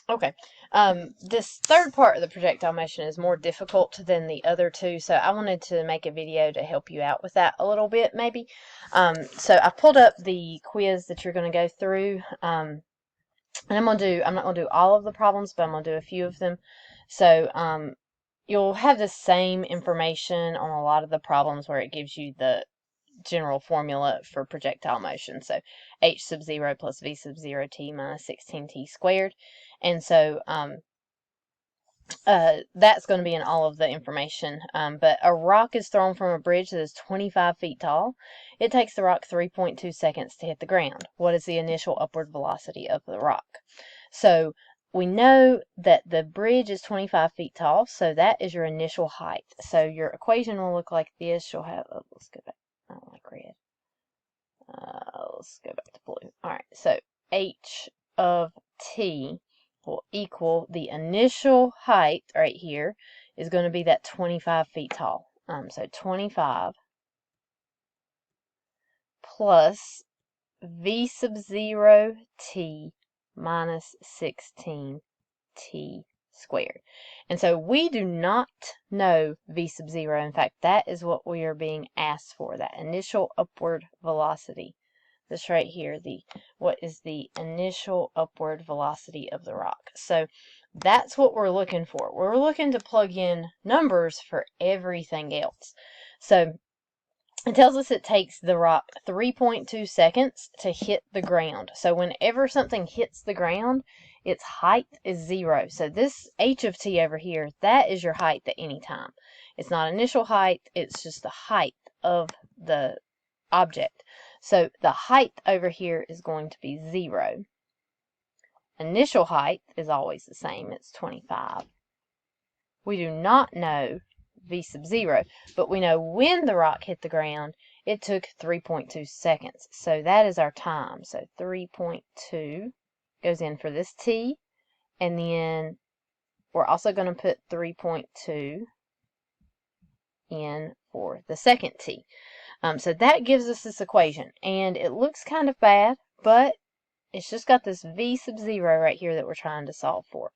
Okay. This third part of the projectile motion is more difficult than the other two, so I wanted to make a video to help you out with that a little bit, maybe. So I pulled up the quiz that you're going to go through, and I'm not going to do all of the problems, but I'm going to do a few of them. So you'll have the same information on a lot of the problems where it gives you the general formula for projectile motion. So h sub 0 plus v sub 0 t minus 16t squared. And so that's going to be in all of the information. But a rock is thrown from a bridge that is 25 feet tall. It takes the rock 3.2 seconds to hit the ground. What is the initial upward velocity of the rock? So we know that the bridge is 25 feet tall, so that is your initial height. So your equation will look like this. You'll have, oh, let's go back. I don't like red. Let's go back to blue. Alright, so h of t will equal the initial height right here is going to be that 25 feet tall. So 25 plus v sub 0 t minus 16 t squared. And so we do not know v sub 0. In fact, that is what we are being asked for, that initial upward velocity. This right here, what is the initial upward velocity of the rock. So that's what we're looking for. We're looking to plug in numbers for everything else. So it tells us it takes the rock 3.2 seconds to hit the ground. So whenever something hits the ground, its height is 0. So this h of t over here, that is your height at any time. It's not initial height, it's just the height of the object. So the height over here is going to be 0. Initial height is always the same, it's 25. We do not know v sub 0, but we know when the rock hit the ground, it took 3.2 seconds. So that is our time. So 3.2 goes in for this t, and then we're also going to put 3.2 in for the second t. So that gives us this equation, and it looks kind of bad, but it's just got this v sub 0 right here that we're trying to solve for.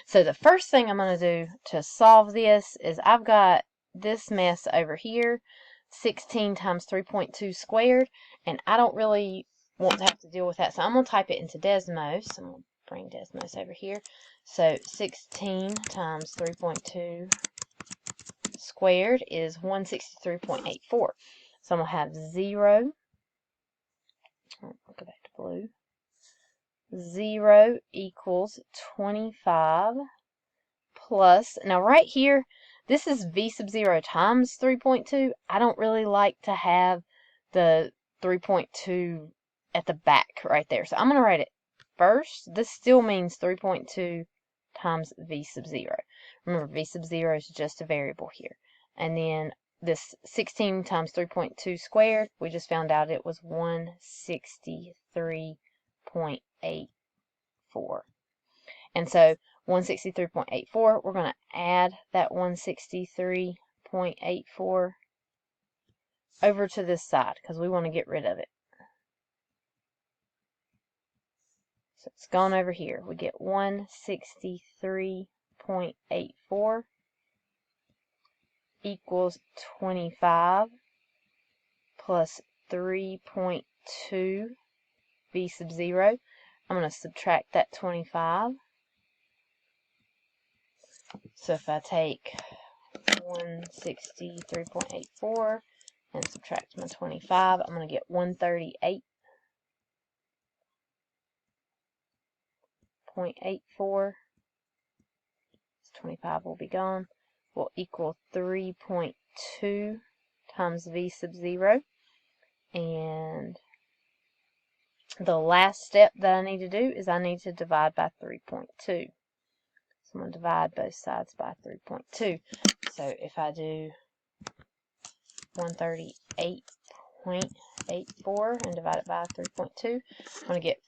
So the first thing I'm going to do to solve this is I've got this mess over here, 16 times 3.2 squared, and I don't really want to have to deal with that. So I'm going to type it into Desmos. I'm going to bring Desmos over here. So 16 times 3.2 squared is 163.84. So I'm going to have 0. I'll go back to blue. 0 equals 25 plus, now right here, this is v sub 0 times 3.2. I don't really like to have the 3.2 at the back right there. So I'm going to write it first. This still means 3.2 times v sub 0. Remember, v sub 0 is just a variable here. And then this 16 times 3.2 squared, we just found out it was 163.84. And so 163.84, we're going to add that 163.84 over to this side because we want to get rid of it. So it's gone over here. We get 163.84 equals 25 plus 3.2 v sub 0. I'm going to subtract that 25. So if I take 163.84 and subtract my 25, I'm going to get 138.84. So 25 will be gone. Will equal 3.2 times v sub 0. And the last step that I need to do is I need to divide by 3.2. I'm going to divide both sides by 3.2. So if I do 138.84 and divide it by 3.2, I'm going to get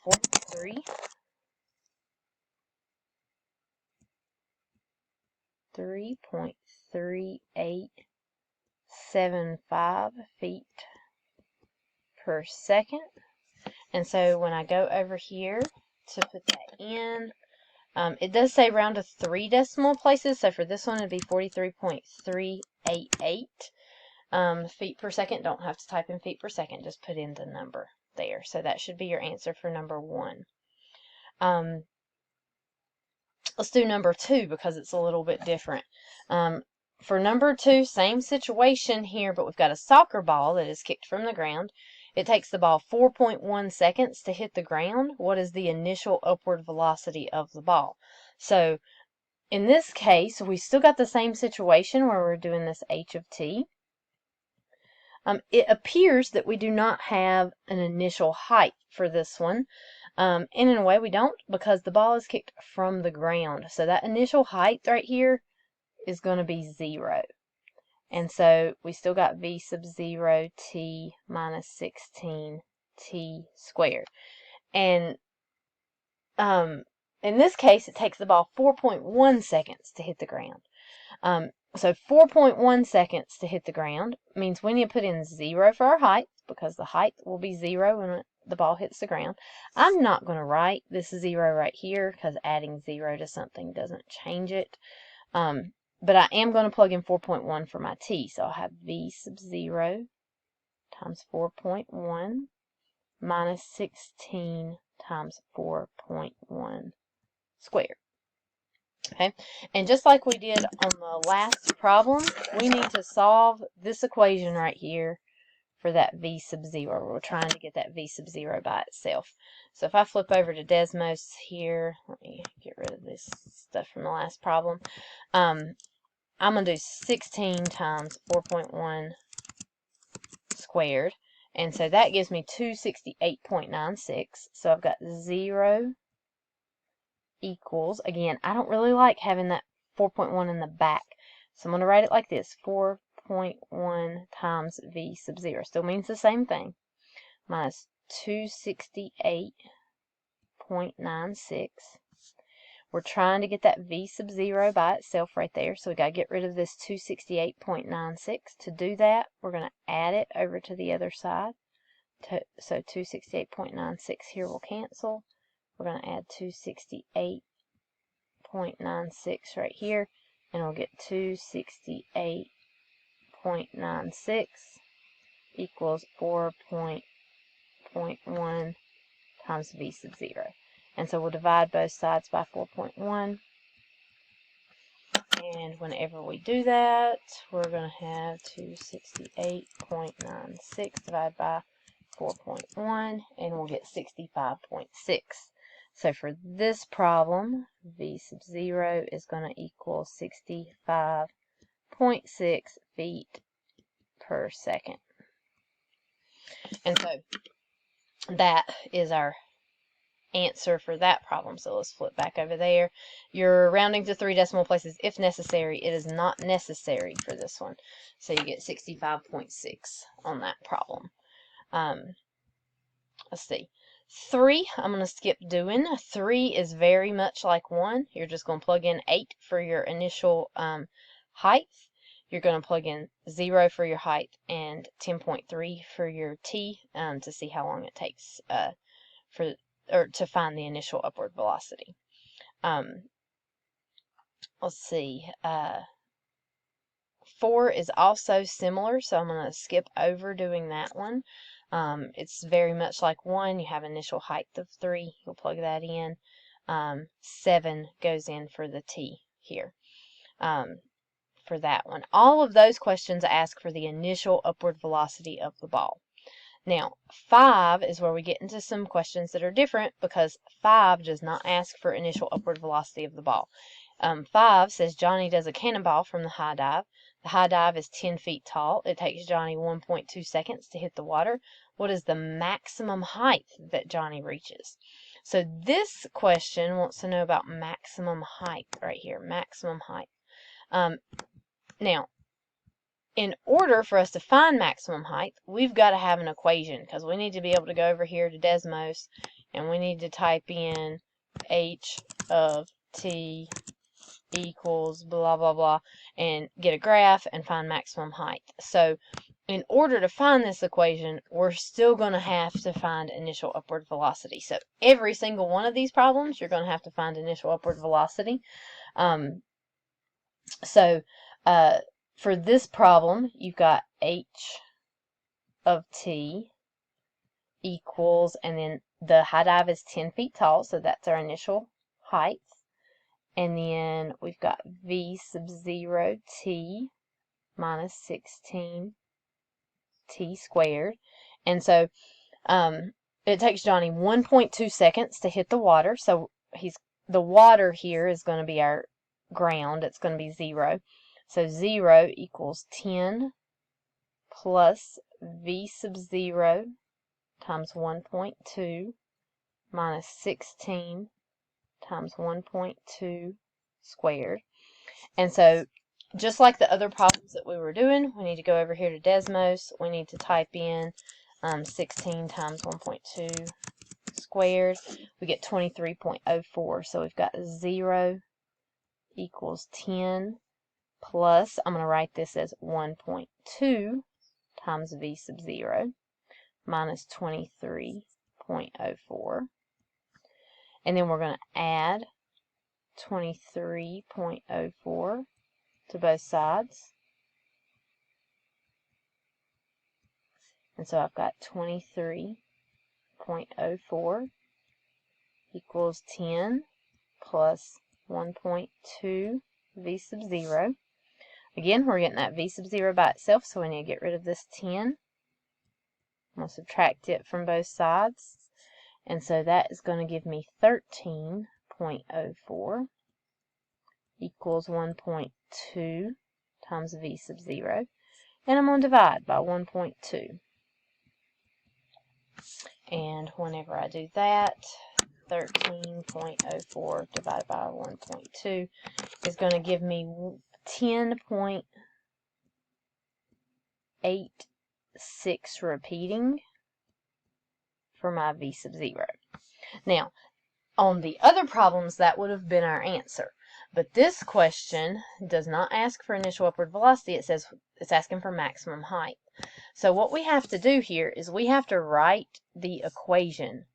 3.3875 feet per second. And so when I go over here to put that in, It does say round to 3 decimal places, so for this one it'd be 43.388 feet per second. Don't have to type in feet per second, just put in the number there. So that should be your answer for number 1. Let's do number 2 because it's a little bit different. For number 2, same situation here, but we've got a soccer ball that is kicked from the ground. It takes the ball 4.1 seconds to hit the ground. What is the initial upward velocity of the ball? So in this case, we still got the same situation where we're doing this h of t. It appears that we do not have an initial height for this one. And in a way we don't, because the ball is kicked from the ground. So that initial height right here is going to be 0. And so we still got v sub 0 t minus 16 t squared. And in this case, it takes the ball 4.1 seconds to hit the ground. So 4.1 seconds to hit the ground means we need to put in 0 for our height, because the height will be 0 when the ball hits the ground. I'm not going to write this 0 right here, because adding 0 to something doesn't change it. But I am going to plug in 4.1 for my t. So I'll have v sub 0 times 4.1 minus 16 times 4.1 squared. Okay, and just like we did on the last problem, we need to solve this equation right here for that v sub 0. We're trying to get that v sub 0 by itself. So if I flip over to Desmos here, let me get rid of this stuff from the last problem. I'm going to do 16 times 4.1 squared, and so that gives me 268.96. So I've got 0 equals, again, I don't really like having that 4.1 in the back, so I'm going to write it like this: 4.1 times v sub 0 still means the same thing, minus 268.96. We're trying to get that v sub 0 by itself right there, so we got to get rid of this 268.96. To do that, we're going to add it over to the other side. So 268.96 here will cancel. We're going to add 268.96 right here, and we'll get 268.96 equals 4.1 times v sub 0. And so we'll divide both sides by 4.1. And whenever we do that, we're going to have 268.96 divided by 4.1, and we'll get 65.6. So for this problem, v sub 0 is going to equal 65.6 feet per second. And so that is our answer for that problem. So let's flip back over there. You're rounding to 3 decimal places if necessary. It is not necessary for this one. So you get 65.6 on that problem. Let's see. 3, I'm going to skip doing. 3 is very much like 1. You're just going to plug in 8 for your initial height. You're going to plug in 0 for your height and 10.3 for your t to see how long it takes to find the initial upward velocity. Let's see. 4 is also similar, so I'm going to skip over doing that one. It's very much like 1. You have initial height of 3. You'll plug that in. 7 goes in for the t here. For that one. All of those questions ask for the initial upward velocity of the ball. Now, 5 is where we get into some questions that are different, because 5 does not ask for initial upward velocity of the ball. 5 says Johnny does a cannonball from the high dive. The high dive is 10 feet tall. It takes Johnny 1.2 seconds to hit the water. What is the maximum height that Johnny reaches? So this question wants to know about maximum height right here, maximum height. Now, in order for us to find maximum height, we've got to have an equation, because we need to be able to go over here to Desmos, and we need to type in h of t equals blah, blah, blah, and get a graph and find maximum height. So in order to find this equation, we're still going to have to find initial upward velocity. So every single one of these problems, you're going to have to find initial upward velocity. So for this problem, you've got h of t equals, and then the high dive is 10 feet tall, so that's our initial height. And then we've got v sub 0 t minus 16 t squared. And so it takes Johnny 1.2 seconds to hit the water. So the water here is going to be our ground. It's going to be 0. So 0 equals 10 plus v sub 0 times 1.2 minus 16 times 1.2 squared. And so just like the other problems that we were doing, we need to go over here to Desmos. We need to type in 16 times 1.2 squared. We get 23.04. So we've got 0 equals 10 plus, I'm going to write this as 1.2 times v sub 0 minus 23.04. And then we're going to add 23.04 to both sides. And so I've got 23.04 equals 10 plus 1.2 v sub 0. Again, we're getting that v sub 0 by itself, so we need to get rid of this 10. I'm going to subtract it from both sides. And so that is going to give me 13.04 equals 1.2 times v sub 0. And I'm going to divide by 1.2. And whenever I do that, 13.04 divided by 1.2 is going to give me 10.86 repeating for my v sub 0. Now, on the other problems, that would have been our answer. But this question does not ask for initial upward velocity. It says it's asking for maximum height. So what we have to do here is we have to write the equation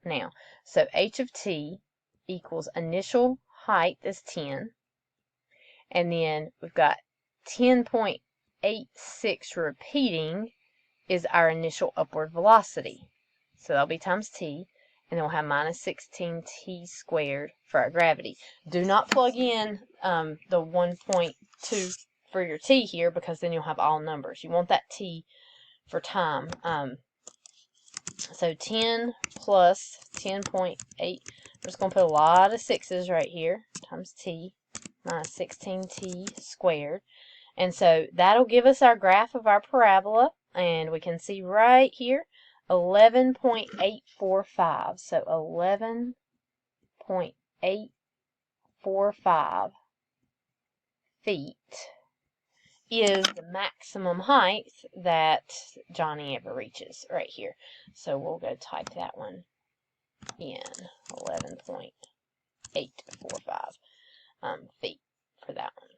now. So h of t equals initial height is 10. And then we've got 10.86 repeating is our initial upward velocity. So that'll be times t. And then we'll have minus 16t squared for our gravity. Do not plug in the 1.2 for your t here, because then you'll have all numbers. You want that t for time. So 10 plus 10.8. I'm just going to put a lot of sixes right here. Times t minus 16t squared. And so that'll give us our graph of our parabola. And we can see right here 11.845. So 11.845 feet is the maximum height that Johnny ever reaches right here. So we'll go type that one in, 11.845 feet for that one.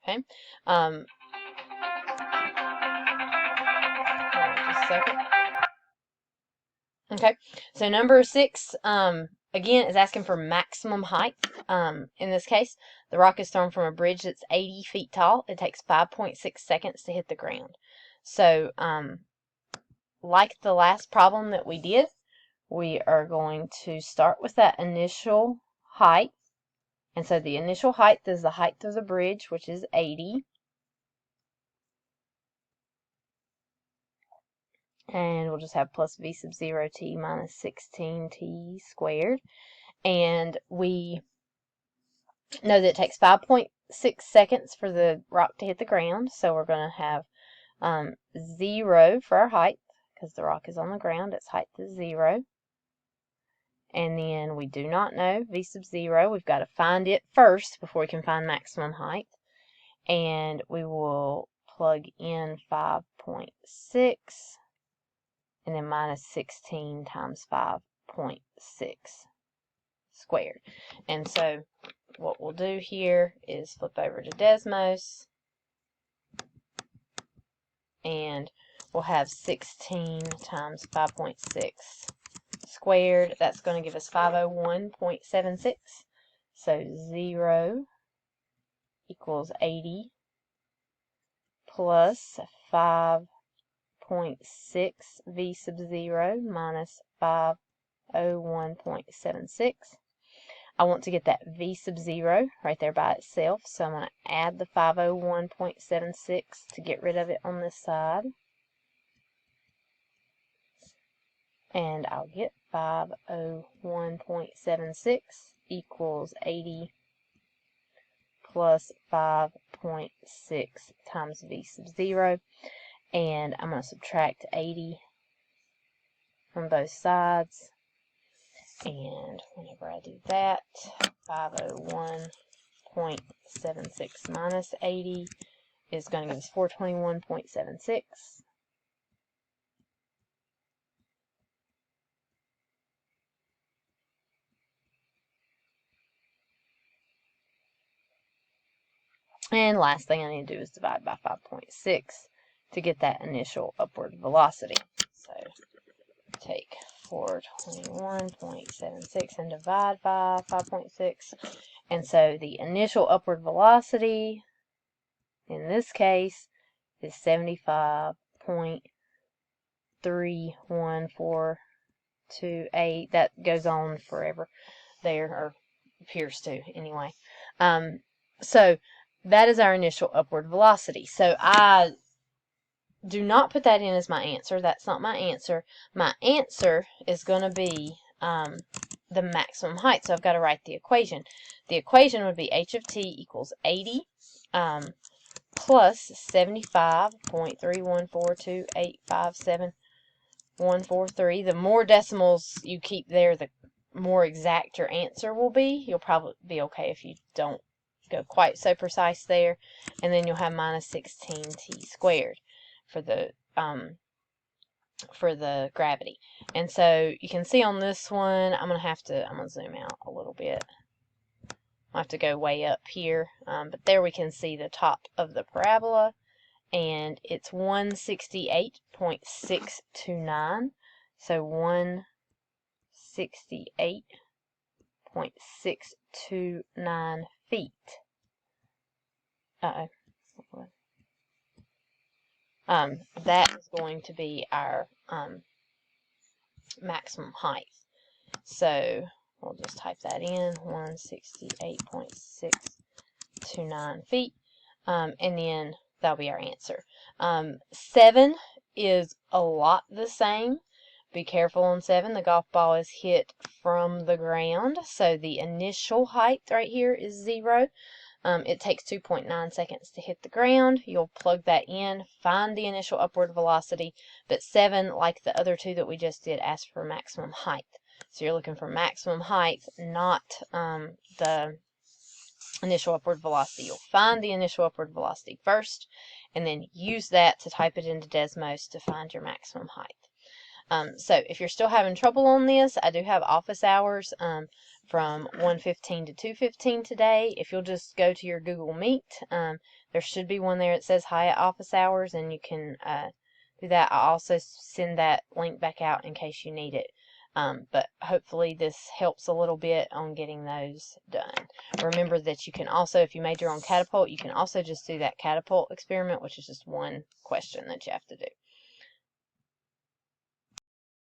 Okay. Just a second. Okay, so number 6, again, is asking for maximum height. In this case, the rock is thrown from a bridge that's 80 feet tall. It takes 5.6 seconds to hit the ground. So, like the last problem that we did, we are going to start with that initial height. And so the initial height is the height of the bridge, which is 80. And we'll just have plus v sub 0t minus 16t squared. And we know that it takes 5.6 seconds for the rock to hit the ground. So we're going to have 0 for our height, because the rock is on the ground. Its height is 0. And then we do not know v sub 0. We've got to find it first before we can find maximum height. And we will plug in 5.6. And then minus 16 times 5.6 squared. And so what we'll do here is flip over to Desmos. and we'll have 16 times 5.6 squared. That's going to give us 501.76. So 0 equals 80 plus 5.6 v sub 0 minus 501.76. I want to get that v sub 0 right there by itself, so I'm going to add the 501.76 to get rid of it on this side. And I'll get 501.76 equals 80 plus 5.6 times v sub 0. And I'm going to subtract 80 from both sides. And whenever I do that, 501.76 minus 80 is going to give us 421.76. And last thing I need to do is divide by 5.6 to get that initial upward velocity. So take 421.76 and divide by 5.6. And so the initial upward velocity in this case is 75.31428. That goes on forever there, or appears to anyway. So that is our initial upward velocity. So I do not put that in as my answer. That's not my answer. My answer is going to be the maximum height. So I've got to write the equation. The equation would be h of t equals 80 plus 75.3142857.143. The more decimals you keep there, the more exact your answer will be. You'll probably be okay if you don't go quite so precise there. And then you'll have minus 16t squared for the gravity. And so you can see on this one, I'm going to zoom out a little bit. I'll have to go way up here, but there we can see the top of the parabola, and it's 168.629. So 168.629 feet. That is going to be our maximum height. So we'll just type that in, 168.629 feet, and then that'll be our answer. 7 is a lot the same. Be careful on 7. The golf ball is hit from the ground, so the initial height right here is 0. It takes 2.9 seconds to hit the ground. You'll plug that in, find the initial upward velocity, but 7, like the other two that we just did, asks for maximum height. So you're looking for maximum height, not the initial upward velocity. You'll find the initial upward velocity first, and then use that to type it into Desmos to find your maximum height. So if you're still having trouble on this, I do have office hours from 1:15 to 2:15 today. If you'll just go to your Google Meet, there should be one there that says Hyatt office hours, and you can do that. I'll also send that link back out in case you need it. But hopefully this helps a little bit on getting those done. Remember that you can also, if you made your own catapult, you can also just do that catapult experiment, which is just one question that you have to do.